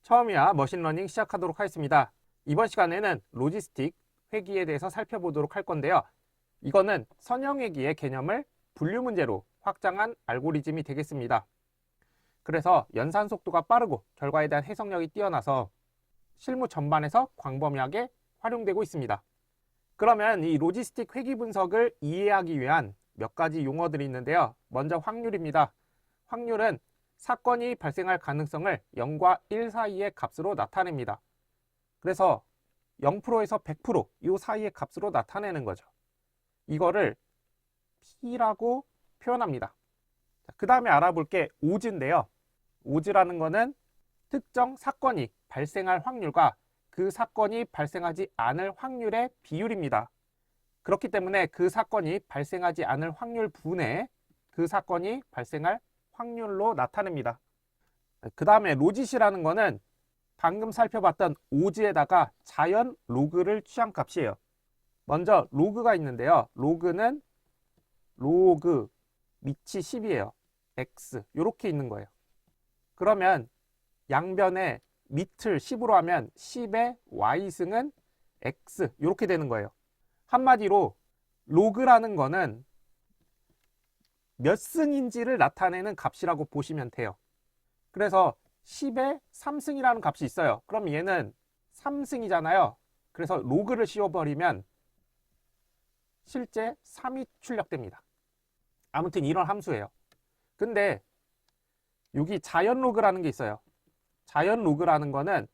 처음이야 머신러닝 시작하도록 하겠습니다. 이번 시간에는 로지스틱 회귀에 대해서 살펴보도록 할 건데요. 이거는 선형회귀의 개념을 분류 문제로 확장한 알고리즘이 되겠습니다. 그래서 연산 속도가 빠르고 결과에 대한 해석력이 뛰어나서 실무 전반에서 광범위하게 활용되고 있습니다. 그러면 이 로지스틱 회귀 분석을 이해하기 위한 몇 가지 용어들이 있는데요. 먼저 확률입니다. 확률은 사건이 발생할 가능성을 0과 1 사이의 값으로 나타냅니다. 그래서 0%에서 100% 이 사이의 값으로 나타내는 거죠. 이거를 P라고 표현합니다. 그 다음에 알아볼 게 오즈인데요. 오즈라는 거는 특정 사건이 발생할 확률과 그 사건이 발생하지 않을 확률의 비율입니다. 그렇기 때문에 그 사건이 발생하지 않을 확률 분의 그 사건이 발생할 확률로 나타냅니다. 그 다음에 로짓이라는 거는 방금 살펴봤던 오즈에다가 자연 로그를 취한 값이에요. 먼저 로그가 있는데요. 로그는 로그 밑이 10이에요. x 이렇게 있는 거예요. 그러면 양변에 밑을 10으로 하면 10의 y승은 x 이렇게 되는 거예요. 한마디로 로그라는 거는 몇 승인지를 나타내는 값이라고 보시면 돼요. 그래서 10에 3승이라는 값이 있어요. 그럼 얘는 3승이잖아요. 그래서 로그를 씌워버리면 실제 3이 출력됩니다. 아무튼 이런 함수예요. 근데 여기 자연 로그라는 게 있어요. 자연 로그라는 거는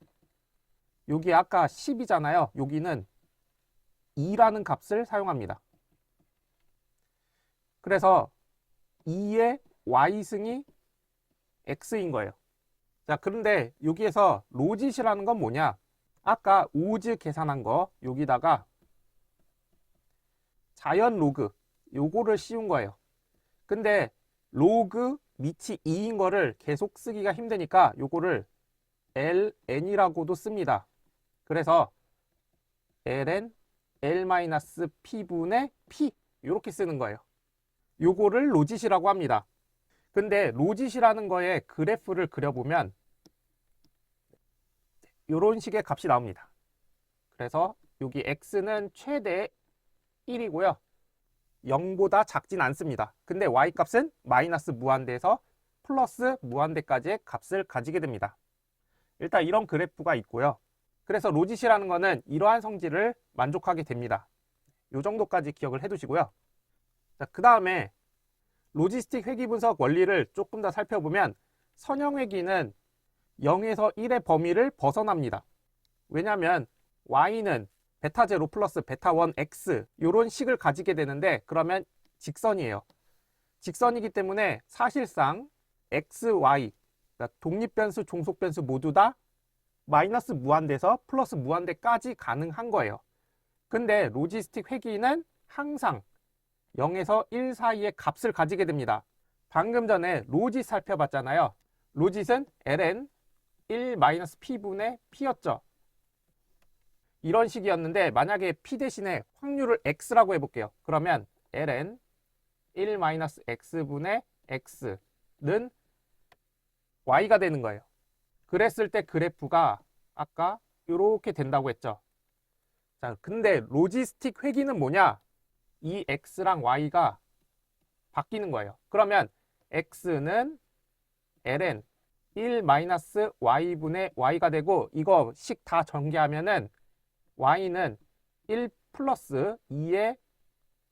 여기 아까 10이잖아요. 여기는 2라는 값을 사용합니다. 그래서 2의 y승이 x인 거예요. 자, 그런데 여기에서 로짓이라는 건 뭐냐? 아까 오즈 계산한 거 여기다가 자연 로그 요거를 씌운 거예요. 근데 로그 밑이 2인 거를 계속 쓰기가 힘드니까 요거를 ln이라고도 씁니다. 그래서 ln l-p분의 p 이렇게 쓰는 거예요. 요거를 로짓이라고 합니다. 근데 로짓이라는 거에 그래프를 그려보면 이런 식의 값이 나옵니다. 그래서 여기 x는 최대 1이고요. 0보다 작진 않습니다. 근데 y값은 마이너스 무한대에서 플러스 무한대까지의 값을 가지게 됩니다. 일단 이런 그래프가 있고요. 그래서 로짓이라는 거는 이러한 성질을 만족하게 됩니다. 이 정도까지 기억을 해두시고요. 자, 그 다음에 로지스틱 회귀 분석 원리를 조금 더 살펴보면 선형 회귀는 0에서 1의 범위를 벗어납니다. 왜냐하면 y는 베타 0 플러스 베타 1 x 이런 식을 가지게 되는데 그러면 직선이에요. 직선이기 때문에 사실상 x, y 그러니까 독립변수, 종속변수 모두 다 마이너스 무한대에서 플러스 무한대까지 가능한 거예요. 근데 로지스틱 회귀는 항상 0에서 1 사이의 값을 가지게 됩니다. 방금 전에 로짓 살펴봤잖아요. 로짓은 ln 1-p분의 p였죠. 이런 식이었는데 만약에 p 대신에 확률을 x라고 해볼게요. 그러면 ln 1-x분의 x는 y가 되는 거예요. 그랬을 때 그래프가 아까 이렇게 된다고 했죠. 자, 근데 로지스틱 회귀는 뭐냐? 이 x랑 y가 바뀌는 거예요. 그러면 x는 ln 1-y분의 y가 되고 이거 식 다 전개하면은 y는 1 플러스 2의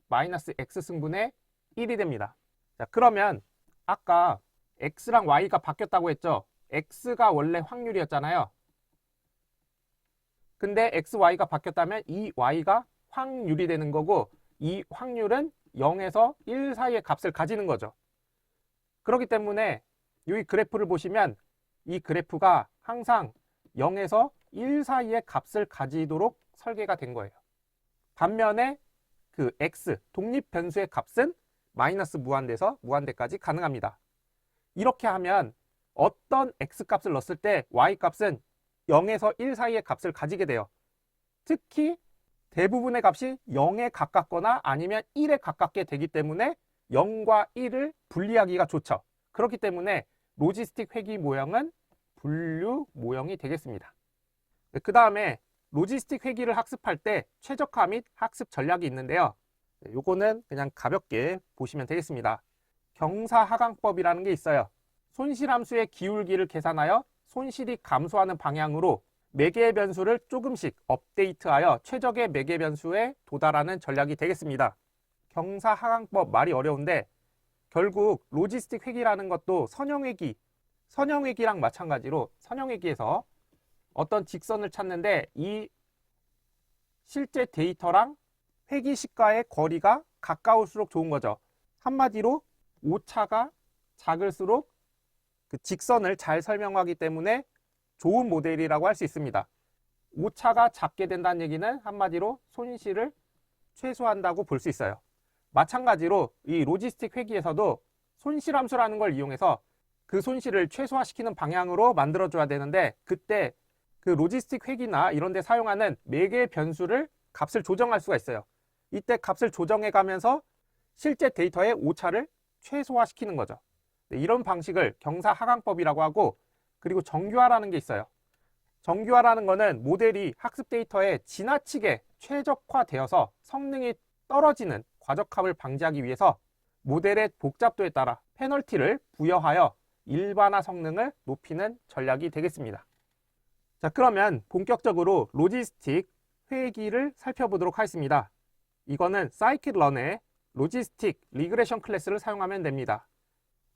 마이너스 x승분의 1이 됩니다. 자, 그러면 아까 x랑 y가 바뀌었다고 했죠. x가 원래 확률이었잖아요. 근데 x, y가 바뀌었다면 이 y가 확률이 되는 거고 이 확률은 0에서 1 사이의 값을 가지는 거죠. 그렇기 때문에 이 그래프를 보시면 이 그래프가 항상 0에서 1 사이의 값을 가지도록 설계가 된 거예요. 반면에 그 x, 독립 변수의 값은 마이너스 무한대에서 무한대까지 가능합니다. 이렇게 하면 어떤 x 값을 넣었을 때 y 값은 0에서 1 사이의 값을 가지게 돼요. 특히 대부분의 값이 0에 가깝거나 아니면 1에 가깝게 되기 때문에 0과 1을 분리하기가 좋죠. 그렇기 때문에 로지스틱 회귀 모형은 분류 모형이 되겠습니다. 그 다음에 로지스틱 회기를 학습할 때 최적화 및 학습 전략이 있는데요. 요거는 그냥 가볍게 보시면 되겠습니다. 경사하강법이라는 게 있어요. 손실함수의 기울기를 계산하여 손실이 감소하는 방향으로 매개의 변수를 조금씩 업데이트하여 최적의 매개 변수에 도달하는 전략이 되겠습니다. 경사하강법 말이 어려운데 결국 로지스틱 회기라는 것도 선형회기랑 마찬가지로 선형회기에서 어떤 직선을 찾는데 이 실제 데이터랑 회기식과의 거리가 가까울수록 좋은 거죠. 한마디로 오차가 작을수록 그 직선을 잘 설명하기 때문에 좋은 모델이라고 할 수 있습니다. 오차가 작게 된다는 얘기는 한마디로 손실을 최소화한다고 볼 수 있어요. 마찬가지로 이 로지스틱 회기에서도 손실함수라는 걸 이용해서 그 손실을 최소화시키는 방향으로 만들어줘야 되는데 그때 그 로지스틱 회기나 이런 데 사용하는 매개 변수를 값을 조정할 수가 있어요. 이때 값을 조정해 가면서 실제 데이터의 오차를 최소화시키는 거죠. 이런 방식을 경사하강법이라고 하고 그리고 정규화라는 게 있어요. 정규화라는 거는 모델이 학습 데이터에 지나치게 최적화되어서 성능이 떨어지는 과적합을 방지하기 위해서 모델의 복잡도에 따라 페널티를 부여하여 일반화 성능을 높이는 전략이 되겠습니다. 자, 그러면 본격적으로 로지스틱 회기를 살펴보도록 하겠습니다. 이거는 scikit-learn의 로지스틱 리그레션 클래스를 사용하면 됩니다.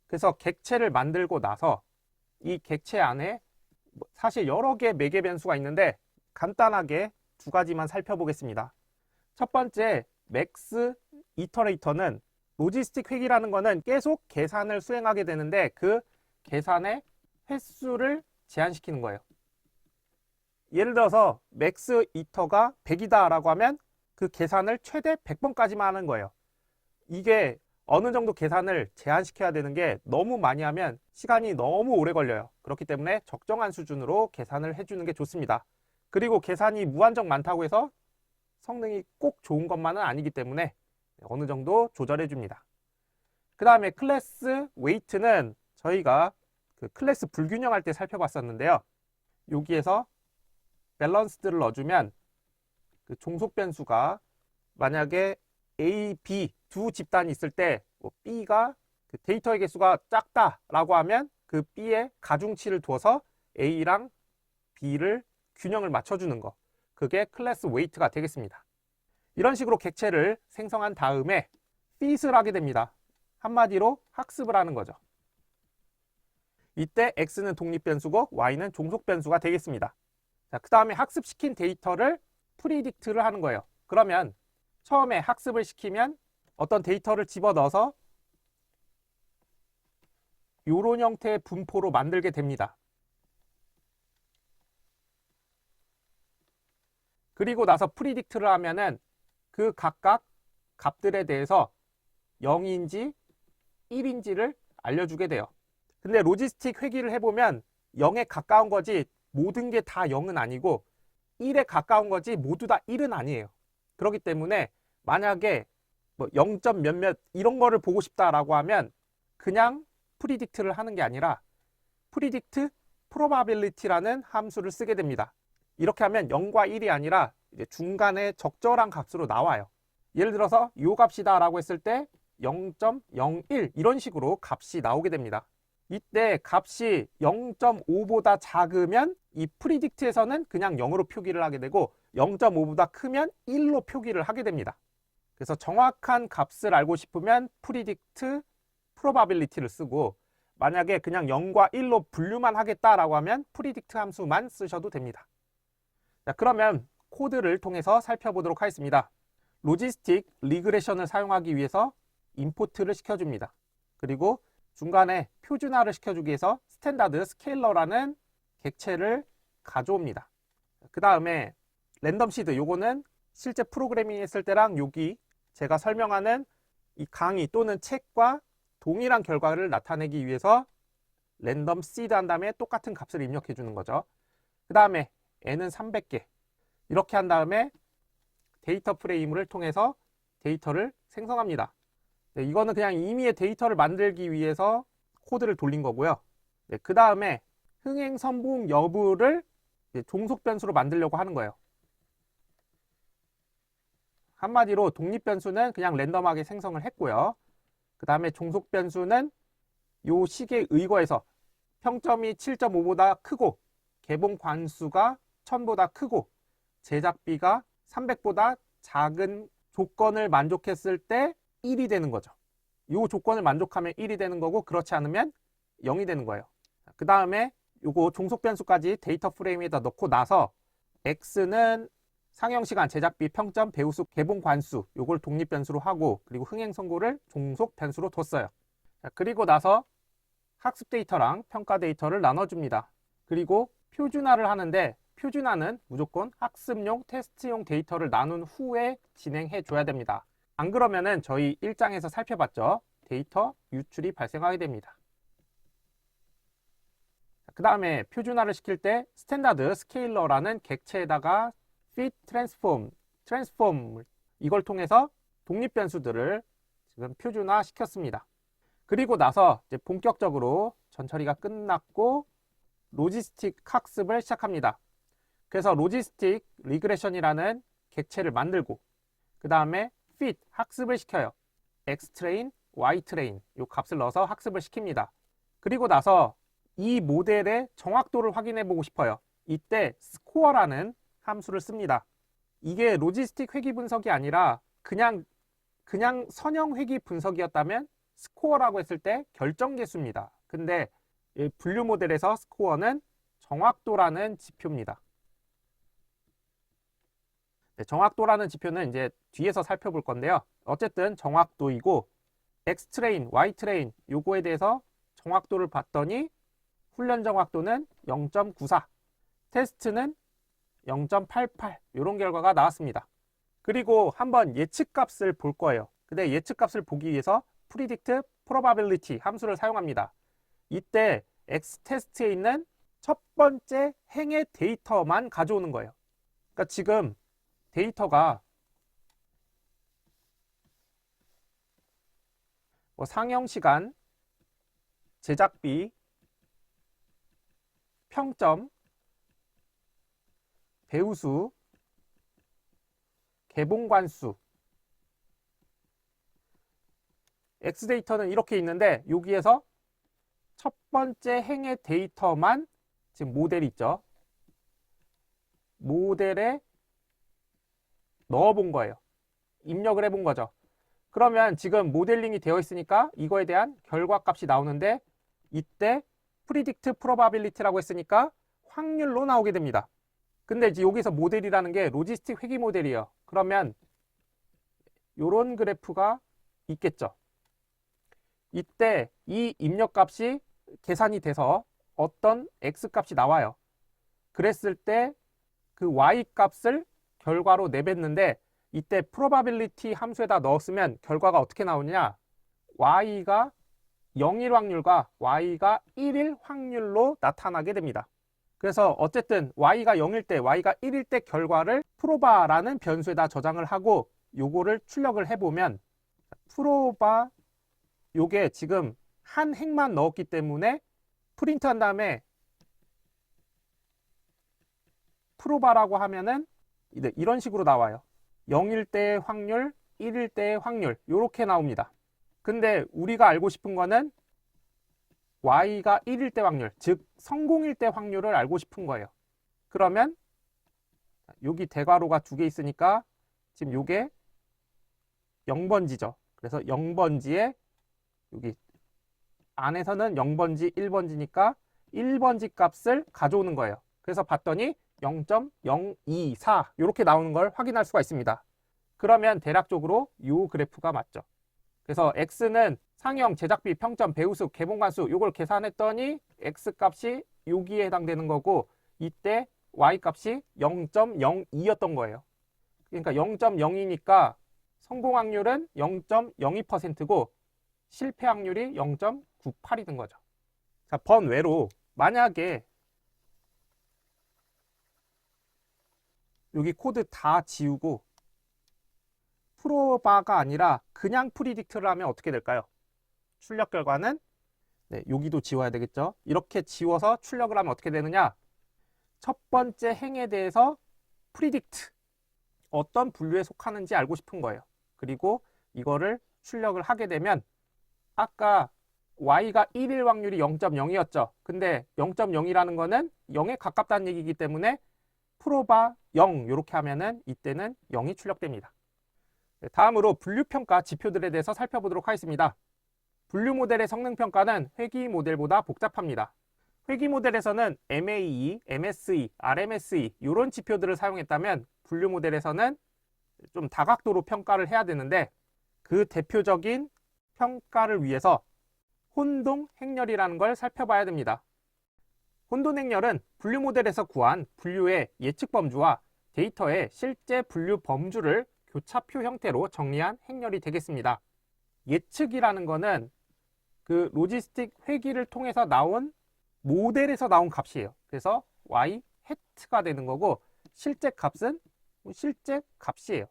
그래서 객체를 만들고 나서 이 객체 안에 사실 여러 개의 매개 변수가 있는데 간단하게 두 가지만 살펴보겠습니다. 첫 번째 맥스 이터레이터는 로지스틱 회기라는 거는 계속 계산을 수행하게 되는데 그 계산의 횟수를 제한시키는 거예요. 예를 들어서 맥스 이터가 100이다 라고 하면 그 계산을 최대 100번까지만 하는 거예요. 이게 어느 정도 계산을 제한시켜야 되는 게 너무 많이 하면 시간이 너무 오래 걸려요. 그렇기 때문에 적정한 수준으로 계산을 해주는 게 좋습니다. 그리고 계산이 무한정 많다고 해서 성능이 꼭 좋은 것만은 아니기 때문에 어느 정도 조절해 줍니다. 그 다음에 클래스 웨이트는 저희가 그 클래스 불균형할 때 살펴봤었는데요. 여기에서 밸런스드를 넣어주면 그 종속 변수가 만약에 A, B 두 집단이 있을 때 B가 그 데이터의 개수가 작다라고 하면 그 B의 가중치를 두어서 A랑 B를 균형을 맞춰주는 거. 그게 클래스 웨이트가 되겠습니다. 이런 식으로 객체를 생성한 다음에 fit을 하게 됩니다. 한마디로 학습을 하는 거죠. 이때 X는 독립변수고 Y는 종속변수가 되겠습니다. 자, 그 다음에 학습시킨 데이터를 프리딕트를 하는 거예요. 그러면 처음에 학습을 시키면 어떤 데이터를 집어넣어서 이런 형태의 분포로 만들게 됩니다. 그리고 나서 프리딕트를 하면은 그 각각 값들에 대해서 0인지 1인지를 알려주게 돼요. 근데 로지스틱 회기를 해보면 0에 가까운 거지 모든 게 다 0은 아니고 1에 가까운 거지 모두 다 1은 아니에요. 그렇기 때문에 만약에 뭐 0점 몇몇 이런 거를 보고 싶다라고 하면 그냥 프리딕트를 하는 게 아니라 프리딕트 probability라는 함수를 쓰게 됩니다. 이렇게 하면 0과 1이 아니라 이제 중간에 적절한 값으로 나와요. 예를 들어서 이 값이다 라고 했을 때 0.01 이런 식으로 값이 나오게 됩니다. 이때 값이 0.5보다 작으면 이 프리딕트에서는 그냥 0으로 표기를 하게 되고 0.5보다 크면 1로 표기를 하게 됩니다. 그래서 정확한 값을 알고 싶으면 프리딕트 probability를 쓰고 만약에 그냥 0과 1로 분류만 하겠다라고 하면 프리딕트 함수만 쓰셔도 됩니다. 자, 그러면 코드를 통해서 살펴보도록 하겠습니다. 로지스틱 리그레션을 사용하기 위해서 임포트를 시켜줍니다. 그리고 중간에 표준화를 시켜주기 위해서 스탠다드 스케일러라는 객체를 가져옵니다. 그 다음에 랜덤 시드, 요거는 실제 프로그래밍 했을 때랑 여기 제가 설명하는 이 강의 또는 책과 동일한 결과를 나타내기 위해서 랜덤 시드 한 다음에 똑같은 값을 입력해 주는 거죠. 그 다음에 n은 300개 이렇게 한 다음에 데이터 프레임을 통해서 데이터를 생성합니다. 네, 이거는 그냥 임의의 데이터를 만들기 위해서 코드를 돌린 거고요. 네, 그 다음에 흥행 성공 여부를 종속 변수로 만들려고 하는 거예요. 한마디로 독립 변수는 그냥 랜덤하게 생성을 했고요. 그 다음에 종속 변수는 요 식에 의거해서 평점이 7.5보다 크고 개봉 관수가 1000보다 크고 제작비가 300보다 작은 조건을 만족했을 때 1이 되는 거죠. 요 조건을 만족하면 1이 되는 거고 그렇지 않으면 0이 되는 거예요. 그 다음에 요거 종속 변수까지 데이터 프레임에다 넣고 나서 x는 상영시간, 제작비, 평점, 배우수, 개봉 관수 요걸 독립 변수로 하고 그리고 흥행 선고를 종속 변수로 뒀어요. 그리고 나서 학습 데이터랑 평가 데이터를 나눠줍니다. 그리고 표준화를 하는데 표준화는 무조건 학습용, 테스트용 데이터를 나눈 후에 진행해 줘야 됩니다. 안 그러면은 저희 1장에서 살펴봤죠. 데이터 유출이 발생하게 됩니다. 그 다음에 표준화를 시킬 때 스탠다드 스케일러라는 객체에다가 fit transform 이걸 통해서 독립 변수들을 지금 표준화 시켰습니다. 그리고 나서 이제 본격적으로 전처리가 끝났고 로지스틱 학습을 시작합니다. 그래서 로지스틱 리그레션이라는 객체를 만들고 그 다음에 fit 학습을 시켜요. xtrain, ytrain 이 값을 넣어서 학습을 시킵니다. 그리고 나서 이 모델의 정확도를 확인해 보고 싶어요. 이때 score라는 함수를 씁니다. 이게 로지스틱 회귀 분석이 아니라 그냥 선형 회귀 분석이었다면 스코어라고 했을 때 결정 계수입니다. 근데 분류 모델에서 스코어는 정확도라는 지표입니다. 네, 정확도라는 지표는 이제 뒤에서 살펴볼 건데요. 어쨌든 정확도이고 X트레인, Y트레인 요거에 대해서 정확도를 봤더니 훈련 정확도는 0.94, 테스트는 0.88 이런 결과가 나왔습니다. 그리고 한번 예측값을 볼 거예요. 근데 예측값을 보기 위해서 predict probability 함수를 사용합니다. 이때 X테스트에 있는 첫 번째 행의 데이터만 가져오는 거예요. 그러니까 지금 데이터가 상영시간, 제작비, 평점, 배우수, 개봉관수 X데이터는 이렇게 있는데 여기에서 첫 번째 행의 데이터만 지금 모델이 있죠. 모델에 넣어본 거예요. 입력을 해본 거죠. 그러면 지금 모델링이 되어 있으니까 이거에 대한 결과값이 나오는데 이때 predict probability라고 했으니까 확률로 나오게 됩니다. 근데 이제 여기서 모델이라는 게 로지스틱 회귀 모델이에요. 그러면 이런 그래프가 있겠죠. 이때 이 입력값이 계산이 돼서 어떤 X값이 나와요. 그랬을 때 그 Y값을 결과로 내뱉는데 이때 probability 함수에다 넣었으면 결과가 어떻게 나오냐? Y가 0일 확률과 Y가 1일 확률로 나타나게 됩니다. 그래서 어쨌든 Y가 0일 때, Y가 1일 때 결과를 프로바라는 변수에다 저장을 하고 요거를 출력을 해보면 프로바 요게 지금 한 행만 넣었기 때문에 프린트 한 다음에 프로바라고 하면은 이런 식으로 나와요. 0일 때의 확률, 1일 때의 확률 이렇게 나옵니다. 근데 우리가 알고 싶은 거는 Y가 1일 때 확률, 즉 성공일 때 확률을 알고 싶은 거예요. 그러면 여기 대괄호가 두 개 있으니까 지금 요게 0번지죠. 그래서 0번지에 여기 안에서는 0번지, 1번지니까 1번지 값을 가져오는 거예요. 그래서 봤더니 0.024 이렇게 나오는 걸 확인할 수가 있습니다. 그러면 대략적으로 이 그래프가 맞죠. 그래서 X는 상영, 제작비, 평점, 배우수, 개봉관수 이걸 계산했더니 X값이 여기에 해당되는 거고 이때 Y값이 0.02였던 거예요. 그러니까 0.02니까 성공 확률은 0.02%고 실패 확률이 0.98이 거죠. 자, 번외로 만약에 여기 코드 다 지우고 프로바가 아니라 그냥 프리딕트를 하면 어떻게 될까요? 출력 결과는 네, 여기도 지워야 되겠죠. 이렇게 지워서 출력을 하면 어떻게 되느냐? 첫 번째 행에 대해서 프리딕트, 어떤 분류에 속하는지 알고 싶은 거예요. 그리고 이거를 출력을 하게 되면 아까 y가 1일 확률이 0.0이었죠. 근데 0.0이라는 거는 0에 가깝다는 얘기이기 때문에 프로바 0 이렇게 하면은 이때는 0이 출력됩니다. 다음으로 분류평가 지표들에 대해서 살펴보도록 하겠습니다. 분류 모델의 성능 평가는 회귀 모델보다 복잡합니다. 회귀 모델에서는 MAE, MSE, RMSE 이런 지표들을 사용했다면 분류 모델에서는 좀 다각도로 평가를 해야 되는데 그 대표적인 평가를 위해서 혼동 행렬이라는 걸 살펴봐야 됩니다. 혼돈 행렬은 분류 모델에서 구한 분류의 예측 범주와 데이터의 실제 분류 범주를 교차표 형태로 정리한 행렬이 되겠습니다. 예측이라는 거는 그 로지스틱 회귀를 통해서 나온 모델에서 나온 값이에요. 그래서 y hat가 되는 거고 실제 값은 실제 값이에요.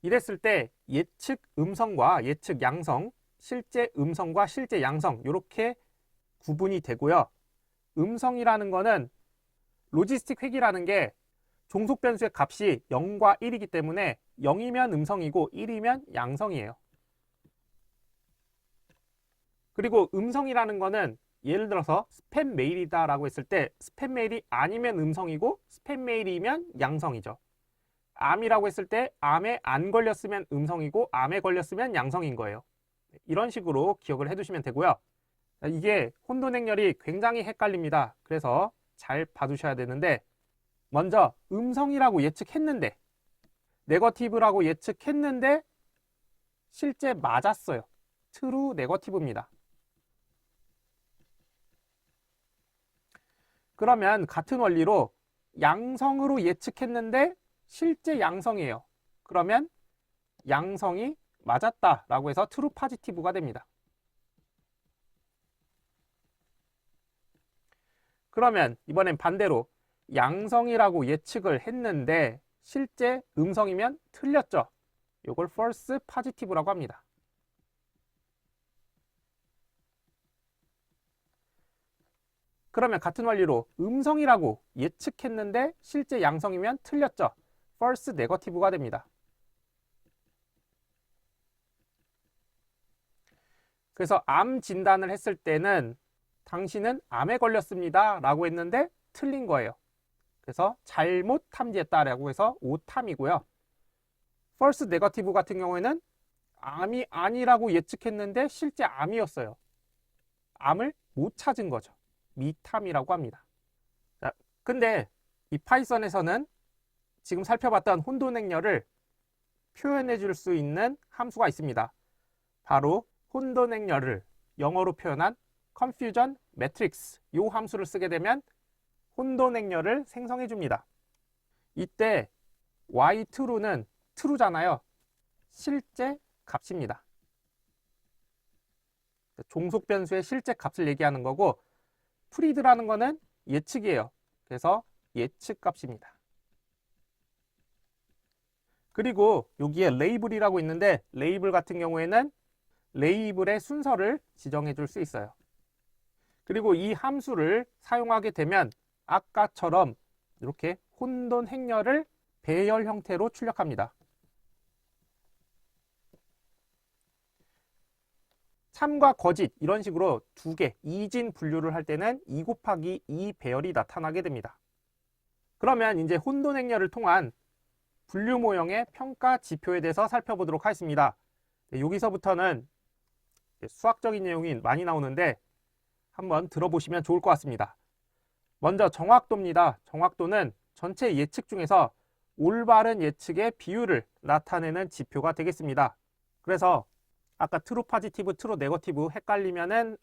이랬을 때 예측 음성과 예측 양성, 실제 음성과 실제 양성 이렇게 구분이 되고요. 음성이라는 거는 로지스틱 회귀라는 게 종속 변수의 값이 0과 1이기 때문에 0이면 음성이고 1이면 양성이에요. 그리고 음성이라는 거는 예를 들어서 스팸 메일이다 라고 했을 때 스팸 메일이 아니면 음성이고 스팸 메일이면 양성이죠. 암이라고 했을 때 암에 안 걸렸으면 음성이고 암에 걸렸으면 양성인 거예요. 이런 식으로 기억을 해두시면 되고요. 이게 혼돈 행렬이 굉장히 헷갈립니다. 그래서 잘 봐두셔야 되는데 먼저 음성이라고 예측했는데 네거티브라고 예측했는데 실제 맞았어요. 트루 네거티브입니다. 그러면 같은 원리로 양성으로 예측했는데 실제 양성이에요. 그러면 양성이 맞았다라고 해서 트루 파지티브가 됩니다. 그러면 이번엔 반대로 양성이라고 예측을 했는데 실제 음성이면 틀렸죠. 이걸 false positive라고 합니다. 그러면 같은 원리로 음성이라고 예측했는데 실제 양성이면 틀렸죠. false negative가 됩니다. 그래서 암 진단을 했을 때는 당신은 암에 걸렸습니다 라고 했는데 틀린 거예요. 그래서 잘못 탐지했다라고 해서 오탐이고요. false negative 같은 경우에는 암이 아니라고 예측했는데 실제 암이었어요. 암을 못 찾은 거죠. 미탐이라고 합니다. 자, 근데 이 파이썬에서는 지금 살펴봤던 혼돈 행렬을 표현해 줄 수 있는 함수가 있습니다. 바로 혼돈 행렬을 영어로 표현한 confusion matrix 이 함수를 쓰게 되면 혼돈 행렬을 생성해 줍니다. 이때 y2는 true잖아요. 실제 값입니다. 종속 변수의 실제 값을 얘기하는 거고 프리드라는 거는 예측이에요. 그래서 예측 값입니다. 그리고 여기에 레이블이라고 있는데 레이블 같은 경우에는 레이블의 순서를 지정해 줄 수 있어요. 그리고 이 함수를 사용하게 되면 아까처럼 이렇게 혼돈 행렬을 배열 형태로 출력합니다. 참과 거짓 이런 식으로 두 개 이진 분류를 할 때는 2 곱하기 2 배열이 나타나게 됩니다. 그러면 이제 혼돈 행렬을 통한 분류 모형의 평가 지표에 대해서 살펴보도록 하겠습니다. 여기서부터는 수학적인 내용이 많이 나오는데 한번 들어보시면 좋을 것 같습니다. 먼저 정확도입니다. 정확도는 전체 예측 중에서 올바른 예측의 비율을 나타내는 지표가 되겠습니다. 그래서 아까 트루 파지티브, 트루 네거티브 헷갈리면은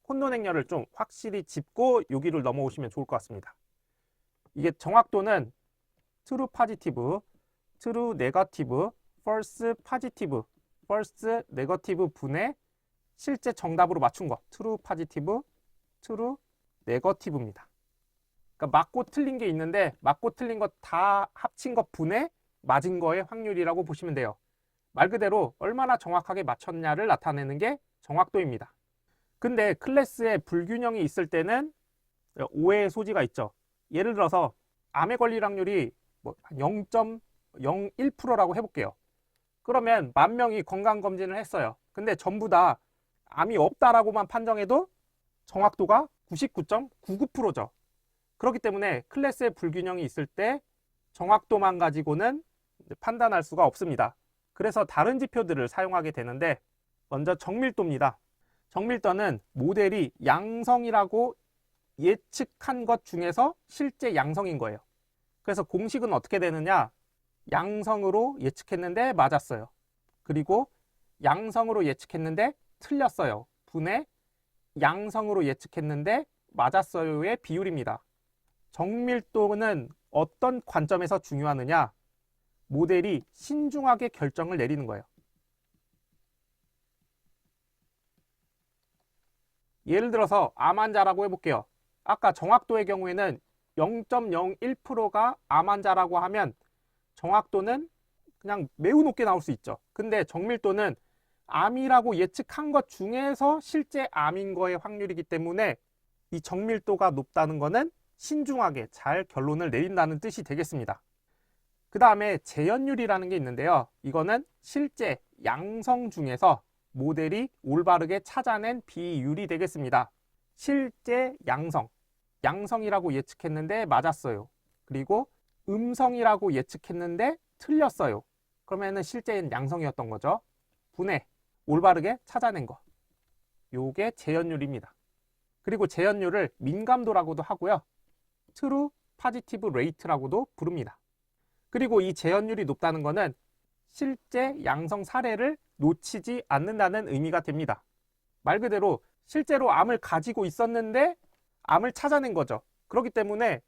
혼돈 행렬을 좀 확실히 짚고 여기를 넘어오시면 좋을 것 같습니다. 이게 정확도는 트루 파지티브, 트루 네거티브, false 파지티브, false 네거티브 분의 실제 정답으로 맞춘 거 트루 파지티브, 트루 네거티브입니다. 그러니까 맞고 틀린 게 있는데 맞고 틀린 거 다 합친 것 분의 맞은 거의 확률이라고 보시면 돼요. 말 그대로 얼마나 정확하게 맞췄냐를 나타내는 게 정확도입니다. 근데 클래스에 불균형이 있을 때는 오해의 소지가 있죠. 예를 들어서 암에 걸릴 확률이 뭐 0.01%라고 해볼게요. 그러면 10,000명이 건강검진을 했어요. 근데 전부 다 암이 없다라고만 판정해도 정확도가 99.99%죠. 그렇기 때문에 클래스의 불균형이 있을 때 정확도만 가지고는 판단할 수가 없습니다. 그래서 다른 지표들을 사용하게 되는데, 먼저 정밀도입니다. 정밀도는 모델이 양성이라고 예측한 것 중에서 실제 양성인 거예요. 그래서 공식은 어떻게 되느냐? 양성으로 예측했는데 맞았어요. 그리고 양성으로 예측했는데 틀렸어요. 분의 양성으로 예측했는데 맞았어요의 비율입니다. 정밀도는 어떤 관점에서 중요하느냐? 모델이 신중하게 결정을 내리는 거예요. 예를 들어서 암 환자라고 해볼게요. 아까 정확도의 경우에는 0.01%가 암 환자라고 하면 정확도는 그냥 매우 높게 나올 수 있죠. 근데 정밀도는 암이라고 예측한 것 중에서 실제 암인 거의 확률이기 때문에 이 정밀도가 높다는 거는 신중하게 잘 결론을 내린다는 뜻이 되겠습니다. 그 다음에 재현율이라는 게 있는데요. 이거는 실제 양성 중에서 모델이 올바르게 찾아낸 비율이 되겠습니다. 실제 양성, 양성이라고 예측했는데 맞았어요. 그리고 음성이라고 예측했는데 틀렸어요. 그러면은 실제는 양성이었던 거죠. 분해, 올바르게 찾아낸 거. 요게 재현율입니다. 그리고 재현율을 민감도라고도 하고요. 트루 파지티브 레이트라고도 부릅니다. 그리고 이 재현율이 높다는 거는 실제 양성 사례를 놓치지 않는다는 의미가 됩니다. 말 그대로 실제로 암을 가지고 있었는데 암을 찾아낸 거죠. 그렇기 때문에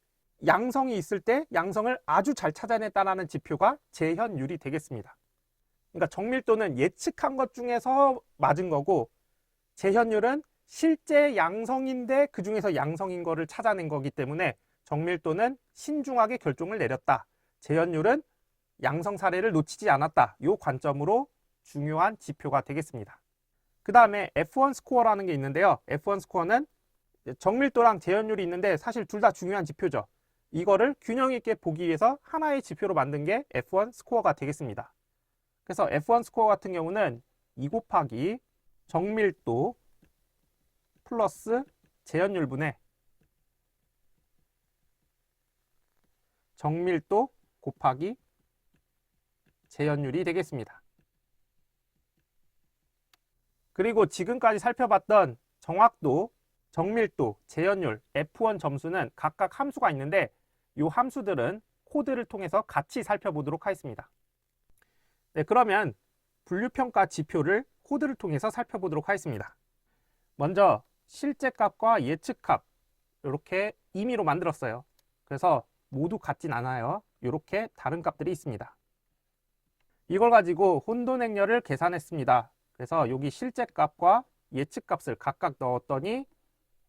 양성이 있을 때 양성을 아주 잘 찾아냈다는 지표가 재현율이 되겠습니다. 그러니까 정밀도는 예측한 것 중에서 맞은 거고, 재현율은 실제 양성인데 그 중에서 양성인 거를 찾아낸 거기 때문에 정밀도는 신중하게 결정을 내렸다. 재현율은 양성 사례를 놓치지 않았다. 이 관점으로 중요한 지표가 되겠습니다. 그 다음에 F1 스코어라는 게 있는데요. F1 스코어는 정밀도랑 재현율이 있는데 사실 둘 다 중요한 지표죠. 이거를 균형 있게 보기 위해서 하나의 지표로 만든 게 F1 스코어가 되겠습니다. 그래서 F1 스코어 같은 경우는 2 곱하기 정밀도 플러스 재현율분의 정밀도 곱하기 재현율이 되겠습니다. 그리고 지금까지 살펴봤던 정확도, 정밀도, 재현율, F1 점수는 각각 함수가 있는데 이 함수들은 코드를 통해서 같이 살펴보도록 하겠습니다. 네, 그러면 분류평가 지표를 코드를 통해서 살펴보도록 하겠습니다. 먼저 실제 값과 예측 값 이렇게 임의로 만들었어요. 그래서 모두 같진 않아요. 이렇게 다른 값들이 있습니다. 이걸 가지고 혼돈행렬을 계산했습니다. 그래서 여기 실제 값과 예측 값을 각각 넣었더니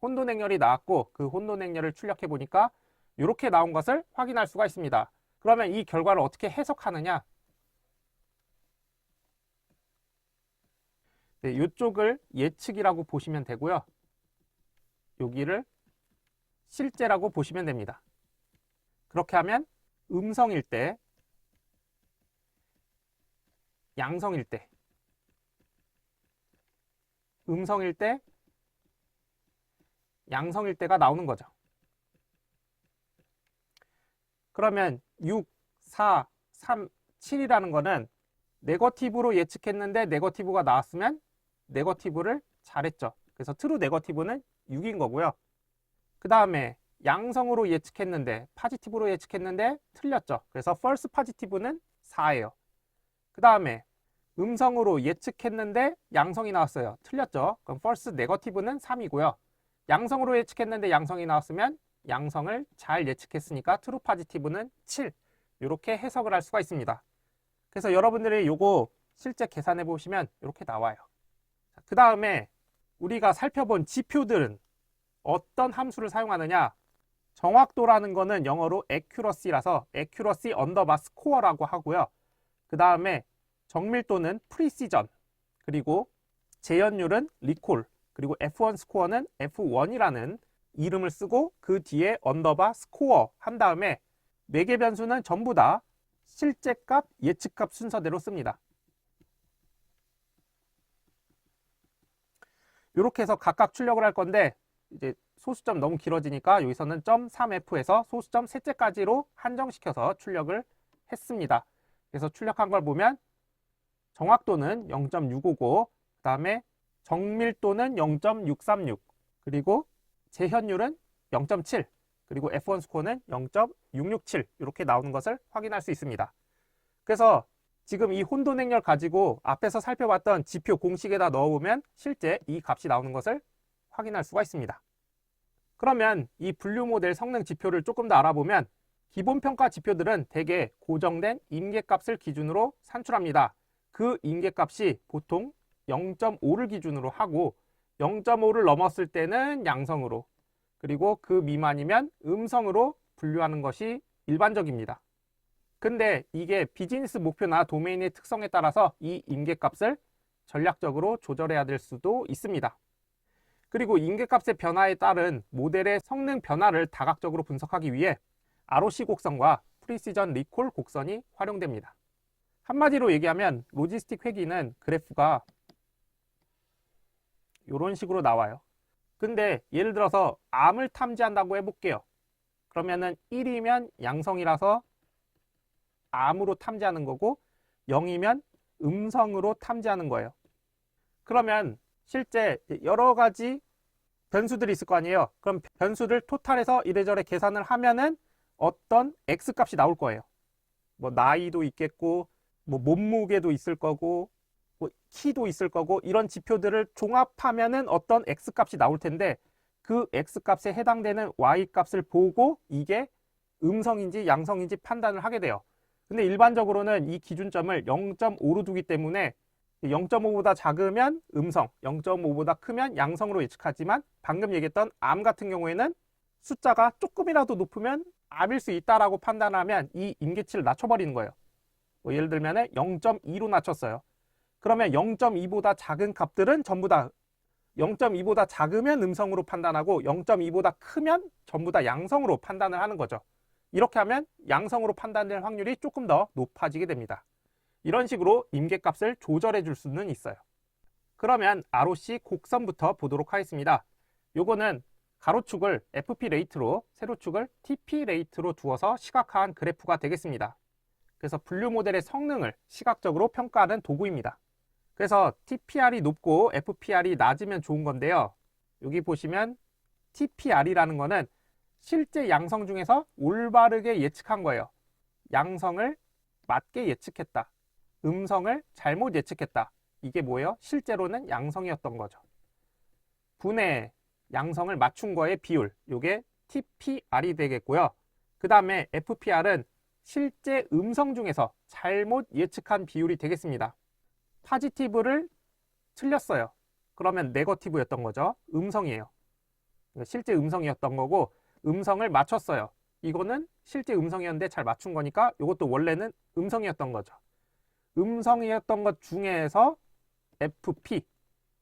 혼돈행렬이 나왔고, 그 혼돈행렬을 출력해 보니까 이렇게 나온 것을 확인할 수가 있습니다. 그러면 이 결과를 어떻게 해석하느냐? 네, 이쪽을 예측이라고 보시면 되고요. 여기를 실제라고 보시면 됩니다. 그렇게 하면 음성일 때, 양성일 때, 음성일 때, 양성일 때가 나오는 거죠. 그러면 6, 4, 3, 7이라는 거는 네거티브로 예측했는데 네거티브가 나왔으면 네거티브를 잘했죠. 그래서 트루 네거티브는 6인 거고요. 그 다음에 양성으로 예측했는데 파지티브로 예측했는데 틀렸죠. 그래서 false positive는 4예요. 그 다음에 음성으로 예측했는데 양성이 나왔어요. 틀렸죠. 그럼 false negative는 3이고요. 양성으로 예측했는데 양성이 나왔으면 양성을 잘 예측했으니까 true positive는 7. 이렇게 해석을 할 수가 있습니다. 그래서 여러분들이 요거 실제 계산해 보시면 이렇게 나와요. 그 다음에 우리가 살펴본 지표들은 어떤 함수를 사용하느냐? 정확도라는 거는 영어로 accuracy라서 accuracy underbar score라고 하고요. 그 다음에 정밀도는 precision, 그리고 재현율은 recall, 그리고 F1 스코어는 F1이라는 이름을 쓰고 그 뒤에 언더바 스코어 한 다음에 매개 변수는 전부 다 실제값, 예측값 순서대로 씁니다. 이렇게 해서 각각 출력을 할 건데 이제 소수점 너무 길어지니까 여기서는 .3f에서 소수점 셋째까지로 한정시켜서 출력을 했습니다. 그래서 출력한 걸 보면 정확도는 0.655, 그 다음에 정밀도는 0.636, 그리고 재현율은 0.7, 그리고 F1 스코어는 0.667 이렇게 나오는 것을 확인할 수 있습니다. 그래서 지금 이 혼돈 행렬 가지고 앞에서 살펴봤던 지표 공식에다 넣어보면 실제 이 값이 나오는 것을 확인할 수가 있습니다. 그러면 이 분류 모델 성능 지표를 조금 더 알아보면 기본 평가 지표들은 대개 고정된 임계값을 기준으로 산출합니다. 그 임계값이 보통 0.5를 기준으로 하고 0.5를 넘었을 때는 양성으로, 그리고 그 미만이면 음성으로 분류하는 것이 일반적입니다. 근데 이게 비즈니스 목표나 도메인의 특성에 따라서 이 임계값을 전략적으로 조절해야 될 수도 있습니다. 그리고 임계값의 변화에 따른 모델의 성능 변화를 다각적으로 분석하기 위해 ROC 곡선과 프리시전 리콜 곡선이 활용됩니다. 한마디로 얘기하면 로지스틱 회기는 그래프가 이런 식으로 나와요. 근데 예를 들어서 암을 탐지한다고 해볼게요. 그러면은 1이면 양성이라서 암으로 탐지하는 거고 0이면 음성으로 탐지하는 거예요. 그러면 실제 여러 가지 변수들이 있을 거 아니에요. 그럼 변수를 토탈해서 이래저래 계산을 하면은 어떤 X값이 나올 거예요. 뭐 나이도 있겠고, 뭐 몸무게도 있을 거고, 뭐 키도 있을 거고, 이런 지표들을 종합하면은 어떤 X값이 나올 텐데 그 X값에 해당되는 Y값을 보고 이게 음성인지 양성인지 판단을 하게 돼요. 근데 일반적으로는 이 기준점을 0.5로 두기 때문에 0.5보다 작으면 음성, 0.5보다 크면 양성으로 예측하지만 방금 얘기했던 암 같은 경우에는 숫자가 조금이라도 높으면 암일 수 있다라고 판단하면 이 임계치를 낮춰버리는 거예요. 뭐 예를 들면 0.2로 낮췄어요. 그러면 0.2보다 작은 값들은 전부 다 0.2보다 작으면 음성으로 판단하고 0.2보다 크면 전부 다 양성으로 판단을 하는 거죠. 이렇게 하면 양성으로 판단될 확률이 조금 더 높아지게 됩니다. 이런 식으로 임계값을 조절해 줄 수는 있어요. 그러면 ROC 곡선부터 보도록 하겠습니다. 요거는 가로축을 FP 레이트로, 세로축을 TP 레이트로 두어서 시각화한 그래프가 되겠습니다. 그래서 분류 모델의 성능을 시각적으로 평가하는 도구입니다. 그래서 TPR이 높고 FPR이 낮으면 좋은 건데요. 여기 보시면 TPR이라는 거는 실제 양성 중에서 올바르게 예측한 거예요. 양성을 맞게 예측했다. 음성을 잘못 예측했다. 이게 뭐예요? 실제로는 양성이었던 거죠. 분의 양성을 맞춘 거의 비율, 이게 TPR이 되겠고요. 그 다음에 FPR은 실제 음성 중에서 잘못 예측한 비율이 되겠습니다. 파지티브를 틀렸어요. 그러면 네거티브였던 거죠. 음성이에요. 실제 음성이었던 거고, 음성을 맞췄어요. 이거는 실제 음성이었는데 잘 맞춘 거니까 이것도 원래는 음성이었던 거죠. 음성이었던 것 중에서 FP,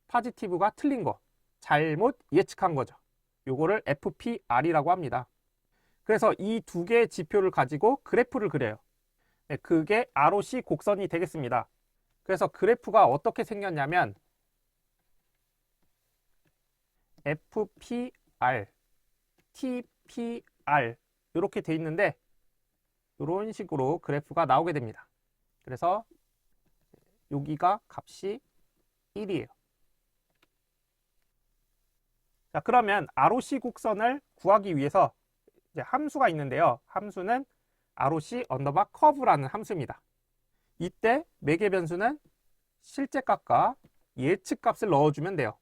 파지티브가 틀린 거, 잘못 예측한 거죠. 요거를 FPR이라고 합니다. 그래서 이 두 개의 지표를 가지고 그래프를 그려요. 네, 그게 ROC 곡선이 되겠습니다. 그래서 그래프가 어떻게 생겼냐면 FPR, TPR 이렇게 돼 있는데 이런 식으로 그래프가 나오게 됩니다. 그래서 여기가 값이 1이에요. 자, 그러면 ROC 곡선을 구하기 위해서 이제 함수가 있는데요. 함수는 ROC 언더바 커브라는 함수입니다. 이때 매개 변수는 실제 값과 예측 값을 넣어주면 돼요.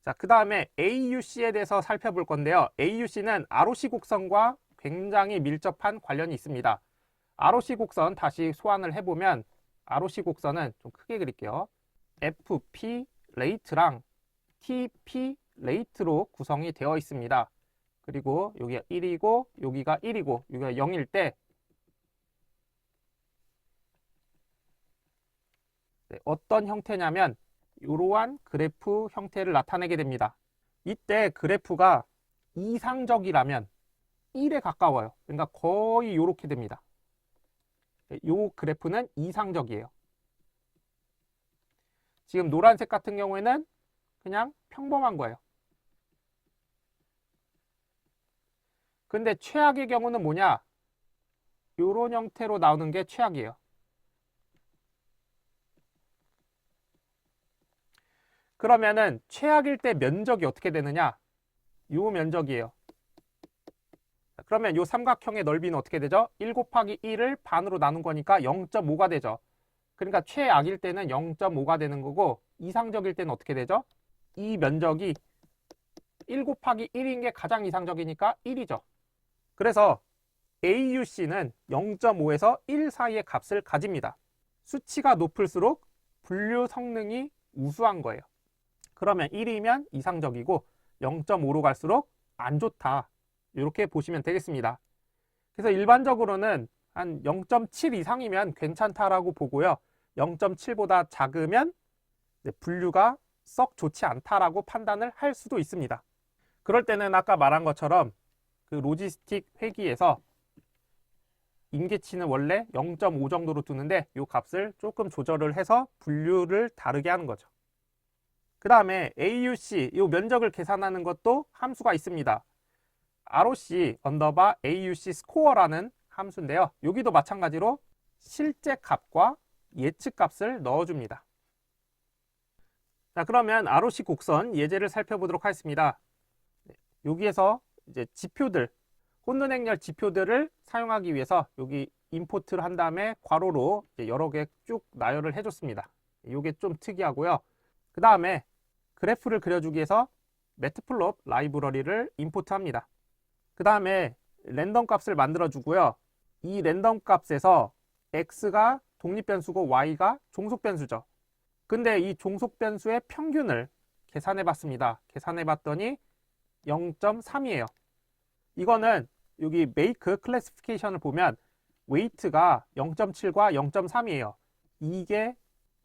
자, 그 다음에 AUC에 대해서 살펴볼 건데요. AUC는 ROC 곡선과 굉장히 밀접한 관련이 있습니다. ROC 곡선 다시 소환을 해보면 ROC 곡선은 좀 크게 그릴게요. FP 레이트랑 TP 레이트로 구성이 되어 있습니다. 그리고 여기가 1이고 여기가 1이고 여기가 0일 때 어떤 형태냐면 이러한 그래프 형태를 나타내게 됩니다. 이때 그래프가 이상적이라면 1에 가까워요. 그러니까 거의 이렇게 됩니다. 이 그래프는 이상적이에요. 지금 노란색 같은 경우에는 그냥 평범한 거예요. 근데 최악의 경우는 뭐냐? 이런 형태로 나오는 게 최악이에요. 그러면은 최악일 때 면적이 어떻게 되느냐? 요 면적이에요. 그러면 요 삼각형의 넓이는 어떻게 되죠? 1 곱하기 1을 반으로 나눈 거니까 0.5가 되죠. 그러니까 최악일 때는 0.5가 되는 거고 이상적일 때는 어떻게 되죠? 이 면적이 1 곱하기 1인 게 가장 이상적이니까 1이죠. 그래서 AUC는 0.5에서 1 사이의 값을 가집니다. 수치가 높을수록 분류 성능이 우수한 거예요. 그러면 1이면 이상적이고 0.5로 갈수록 안 좋다. 이렇게 보시면 되겠습니다. 그래서 일반적으로는 한 0.7 이상이면 괜찮다라고 보고요. 0.7보다 작으면 분류가 썩 좋지 않다라고 판단을 할 수도 있습니다. 그럴 때는 아까 말한 것처럼 그 로지스틱 회기에서 임계치는 원래 0.5 정도로 두는데 이 값을 조금 조절을 해서 분류를 다르게 하는 거죠. 그 다음에 AUC, 이 면적을 계산하는 것도 함수가 있습니다. ROC 언더바 AUC 스코어라는 함수인데요. 여기도 마찬가지로 실제 값과 예측 값을 넣어줍니다. 자, 그러면 ROC 곡선 예제를 살펴보도록 하겠습니다. 여기에서 이제 지표들, 혼돈 행렬 지표들을 사용하기 위해서 여기 임포트를 한 다음에 괄호로 여러 개 쭉 나열을 해줬습니다. 이게 좀 특이하고요. 그 다음에 그래프를 그려주기 위해서 매트플롯 라이브러리를 임포트합니다. 그 다음에 랜덤 값을 만들어주고요. 이 랜덤 값에서 x가 독립변수고 y가 종속변수죠. 근데 이 종속변수의 평균을 계산해봤습니다. 계산해봤더니 0.3이에요. 이거는 여기 make 클래시피케이션을 보면 weight가 0.7과 0.3이에요. 이게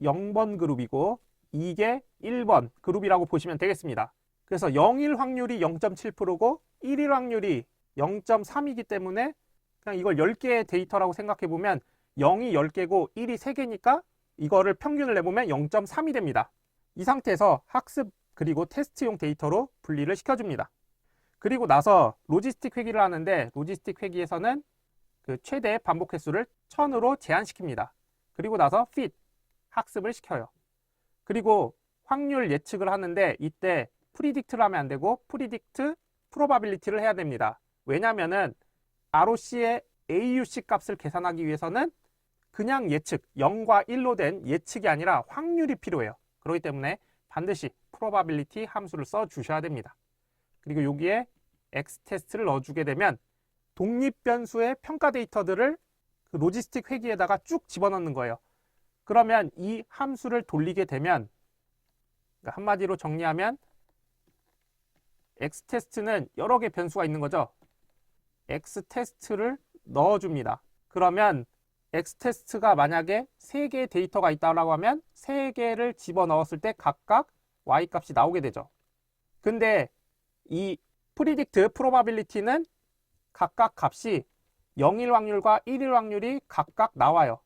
0번 그룹이고 이게 1번 그룹이라고 보시면 되겠습니다. 그래서 0일 확률이 0.7%고 1일 확률이 0.3이기 때문에 그냥 이걸 10개의 데이터라고 생각해 보면 0이 10개고 1이 3개니까 이거를 평균을 내보면 0.3이 됩니다. 이 상태에서 학습 그리고 테스트용 데이터로 분리를 시켜줍니다. 그리고 나서 로지스틱 회기를 하는데 로지스틱 회기에서는 그 최대 반복 횟수를 1000으로 제한시킵니다. 그리고 나서 fit 학습을 시켜요. 그리고 확률 예측을 하는데 이때 predict를 하면 안 되고 predict probability를 해야 됩니다. 왜냐면은 ROC의 AUC 값을 계산하기 위해서는 그냥 예측 0과 1로 된 예측이 아니라 확률이 필요해요. 그렇기 때문에 반드시 probability 함수를 써 주셔야 됩니다. 그리고 여기에 x테스트를 넣어주게 되면 독립변수의 평가 데이터들을 그 로지스틱 회기에다가 쭉 집어넣는 거예요. 그러면 이 함수를 돌리게 되면 한마디로 정리하면 x테스트는 여러 개 변수가 있는 거죠. x테스트를 넣어줍니다. 그러면 x테스트가 만약에 3개의 데이터가 있다고 하면 3개를 집어넣었을 때 각각 y값이 나오게 되죠. 근데 이 predict probability는 각각 값이 0일 확률과 1일 확률이 각각 나와요.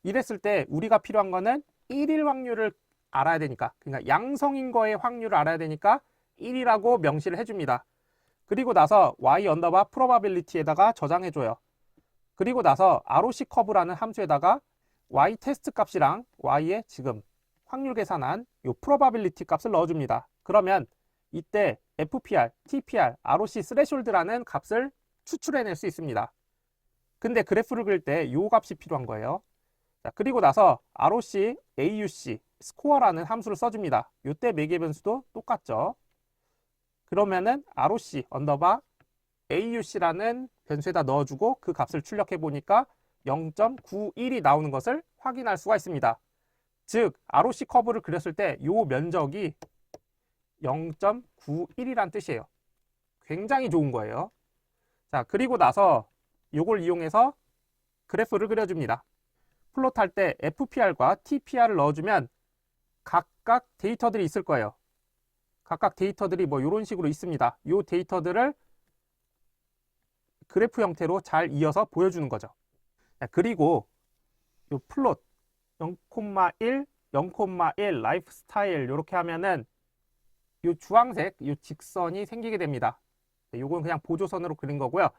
이랬을 때 우리가 필요한 거는 1일 확률을 알아야 되니까, 그러니까 양성인 거의 확률을 알아야 되니까 1이라고 명시를 해줍니다. 그리고 나서 y 언더바 probability에다가 저장해줘요. 그리고 나서 ROC 커브라는 함수에다가 y 테스트 값이랑 y의 지금 확률 계산한 이 probability 값을 넣어줍니다. 그러면 이때 FPR, TPR, ROC 스레숄드라는 값을 추출해낼 수 있습니다. 근데 그래프를 그릴 때 이 값이 필요한 거예요. 자, 그리고 나서 ROC, AUC, 스코어라는 함수를 써줍니다. 이때 매개 변수도 똑같죠. 그러면은 ROC 언더바 AUC라는 변수에다 넣어주고 그 값을 출력해 보니까 0.91이 나오는 것을 확인할 수가 있습니다. 즉 ROC 커브를 그렸을 때 이 면적이 0.91이란 뜻이에요. 굉장히 좋은 거예요. 자, 그리고 나서 이걸 이용해서 그래프를 그려줍니다. 플롯할 때 FPR과 TPR을 넣어주면 각각 데이터들이 있을 거예요. 각각 데이터들이 뭐 이런 식으로 있습니다. 이 데이터들을 그래프 형태로 잘 이어서 보여주는 거죠. 그리고 이 플롯 0,1, 0,1 라이프 스타일 이렇게 하면은 이 주황색 이 직선이 생기게 됩니다. 이건 그냥 보조선으로 그린 거고요.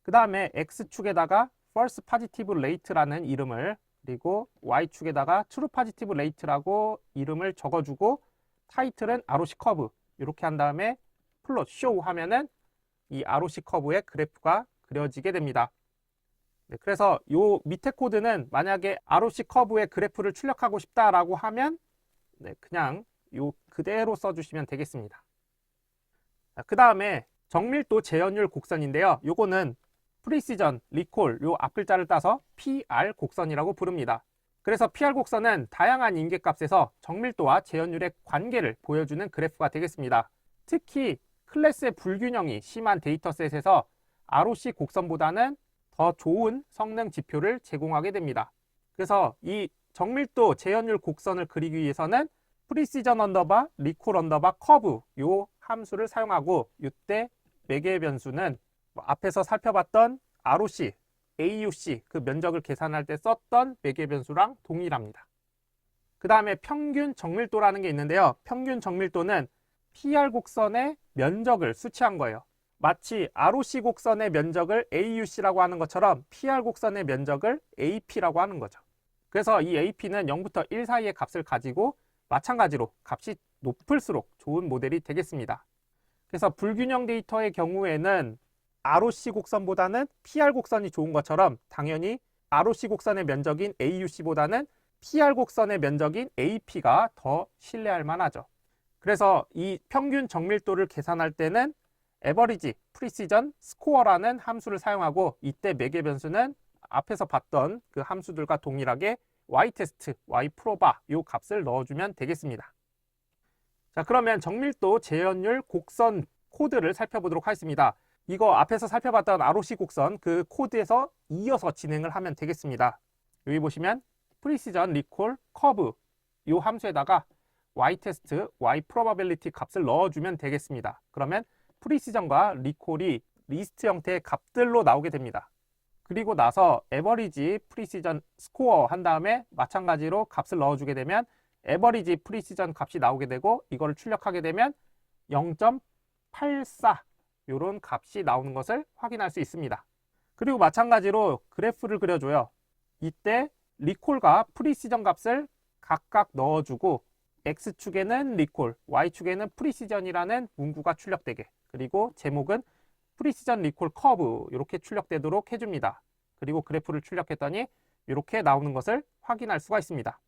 그 다음에 X축에다가 false positive rate라는 이름을, 그리고 Y축에다가 true positive rate라고 이름을 적어주고 타이틀은 ROC 커브 이렇게 한 다음에 플롯 show 하면은 이 ROC 커브의 그래프가 그려지게 됩니다. 네, 그래서 요 밑에 코드는 만약에 ROC 커브의 그래프를 출력하고 싶다라고 하면 네, 그냥 요 그대로 써주시면 되겠습니다. 그 다음에 정밀도 재현율 곡선인데요. 요거는 프리시전, 리콜 요 앞글자를 따서 PR 곡선이라고 부릅니다. 그래서 PR 곡선은 다양한 임계값에서 정밀도와 재현율의 관계를 보여주는 그래프가 되겠습니다. 특히 클래스의 불균형이 심한 데이터셋에서 ROC 곡선보다는 더 좋은 성능 지표를 제공하게 됩니다. 그래서 이 정밀도 재현율 곡선을 그리기 위해서는 프리시전 언더바 리콜 언더바 커브 요 함수를 사용하고, 이때 매개 변수는 앞에서 살펴봤던 ROC, AUC 그 면적을 계산할 때 썼던 매개 변수랑 동일합니다. 그 다음에 평균 정밀도라는 게 있는데요. 평균 정밀도는 PR 곡선의 면적을 수치한 거예요. 마치 ROC 곡선의 면적을 AUC라고 하는 것처럼 PR 곡선의 면적을 AP라고 하는 거죠. 그래서 이 AP는 0부터 1 사이의 값을 가지고 마찬가지로 값이 높을수록 좋은 모델이 되겠습니다. 그래서 불균형 데이터의 경우에는 ROC 곡선보다는 PR 곡선이 좋은 것처럼 당연히 ROC 곡선의 면적인 AUC보다는 PR 곡선의 면적인 AP가 더 신뢰할 만하죠. 그래서 이 평균 정밀도를 계산할 때는 에버리지 프리시전 스코어라는 함수를 사용하고, 이때 매개 변수는 앞에서 봤던 그 함수들과 동일하게 y테스트, y프로바 이 값을 넣어주면 되겠습니다. 자, 그러면 정밀도 재현율 곡선 코드를 살펴보도록 하겠습니다. 이거 앞에서 살펴봤던 ROC 곡선 그 코드에서 이어서 진행을 하면 되겠습니다. 여기 보시면 프리시전, 리콜, 커브 이 함수에다가 y테스트, y프로바빌리티 값을 넣어주면 되겠습니다. 그러면 프리시전과 리콜이 리스트 형태의 값들로 나오게 됩니다. 그리고 나서 에버리지 프리시전 스코어 한 다음에 마찬가지로 값을 넣어주게 되면 에버리지 프리시전 값이 나오게 되고, 이거를 출력하게 되면 0.84 이런 값이 나오는 것을 확인할 수 있습니다. 그리고 마찬가지로 그래프를 그려줘요. 이때 리콜과 프리시전 값을 각각 넣어주고 X축에는 리콜, Y축에는 프리시전이라는 문구가 출력되게, 그리고 제목은 프리시전 리콜 커브 이렇게 출력되도록 해줍니다. 그리고 그래프를 출력했더니 이렇게 나오는 것을 확인할 수가 있습니다.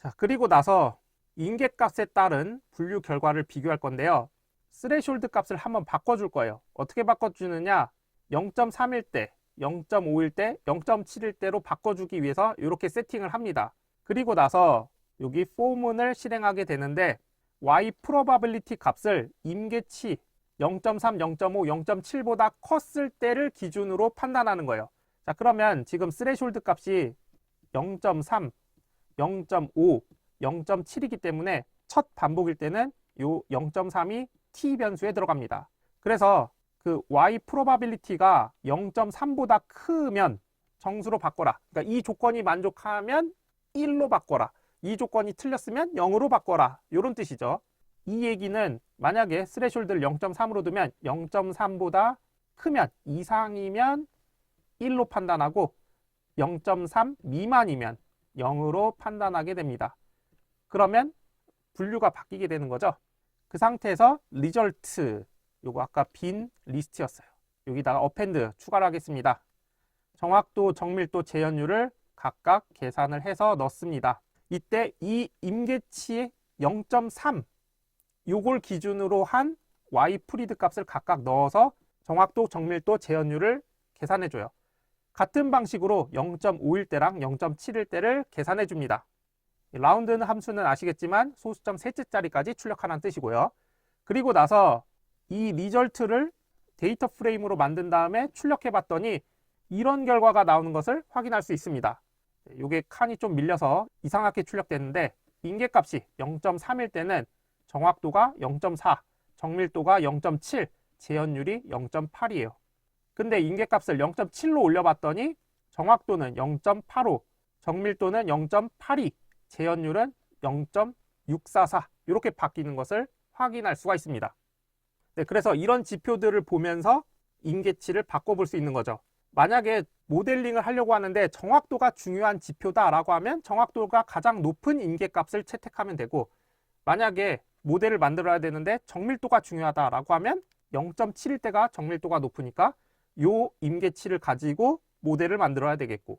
자, 그리고 나서 임계값에 따른 분류 결과를 비교할 건데요. 스레숄드 값을 한번 바꿔줄 거예요. 어떻게 바꿔주느냐? 0.3일 때, 0.5일 때, 0.7일 때로 바꿔주기 위해서 이렇게 세팅을 합니다. 그리고 나서 여기 포문을 실행하게 되는데 y 프로바빌리티 값을 임계치 0.3, 0.5, 0.7보다 컸을 때를 기준으로 판단하는 거예요. 자, 그러면 지금 스레숄드 값이 0.3, 0.5, 0.7이기 때문에 첫 반복일 때는 이 0.3이 t 변수에 들어갑니다. 그래서 그 y 프로바빌리티가 0.3보다 크면 정수로 바꿔라. 그러니까 이 조건이 만족하면 1로 바꿔라. 이 조건이 틀렸으면 0으로 바꿔라. 이런 뜻이죠. 이 얘기는 만약에 스레숄드를 0.3으로 두면 0.3보다 크면 이상이면 1로 판단하고 0.3 미만이면 0으로 판단하게 됩니다. 그러면 분류가 바뀌게 되는 거죠. 그 상태에서 리절트, 요거 아까 빈 리스트였어요. 여기다가 어펜드 추가를 하겠습니다. 정확도, 정밀도, 재현율을 각각 계산을 해서 넣습니다. 이때 이 임계치 0.3 요걸 기준으로 한 y 프리드 값을 각각 넣어서 정확도, 정밀도, 재현율을 계산해 줘요. 같은 방식으로 0.5일 때랑 0.7일 때를 계산해 줍니다. 라운드 함수는 아시겠지만 소수점 셋째 자리까지 출력하라는 뜻이고요. 그리고 나서 이 리절트를 데이터 프레임으로 만든 다음에 출력해 봤더니 이런 결과가 나오는 것을 확인할 수 있습니다. 이게 칸이 좀 밀려서 이상하게 출력되는데 인계값이 0.3일 때는 정확도가 0.4, 정밀도가 0.7, 재현율이 0.8이에요. 근데 인계값을 0.7로 올려봤더니 정확도는 0.85, 정밀도는 0.82, 재현율은 0.644 이렇게 바뀌는 것을 확인할 수가 있습니다. 네, 그래서 이런 지표들을 보면서 인계치를 바꿔볼 수 있는 거죠. 만약에 모델링을 하려고 하는데 정확도가 중요한 지표다라고 하면 정확도가 가장 높은 인계값을 채택하면 되고, 만약에 모델을 만들어야 되는데 정밀도가 중요하다라고 하면 0.7일 때가 정밀도가 높으니까 요 임계치를 가지고 모델을 만들어야 되겠고,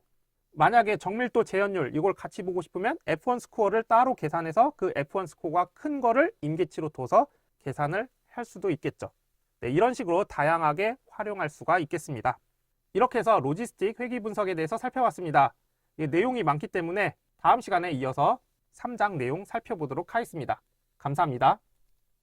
만약에 정밀도, 재현율 이걸 같이 보고 싶으면 F1 스코어를 따로 계산해서 그 F1 스코어가 큰 거를 임계치로 둬서 계산을 할 수도 있겠죠. 네, 이런 식으로 다양하게 활용할 수가 있겠습니다. 이렇게 해서 로지스틱 회계 분석에 대해서 살펴봤습니다. 내용이 많기 때문에 다음 시간에 이어서 3장 내용 살펴보도록 하겠습니다. 감사합니다.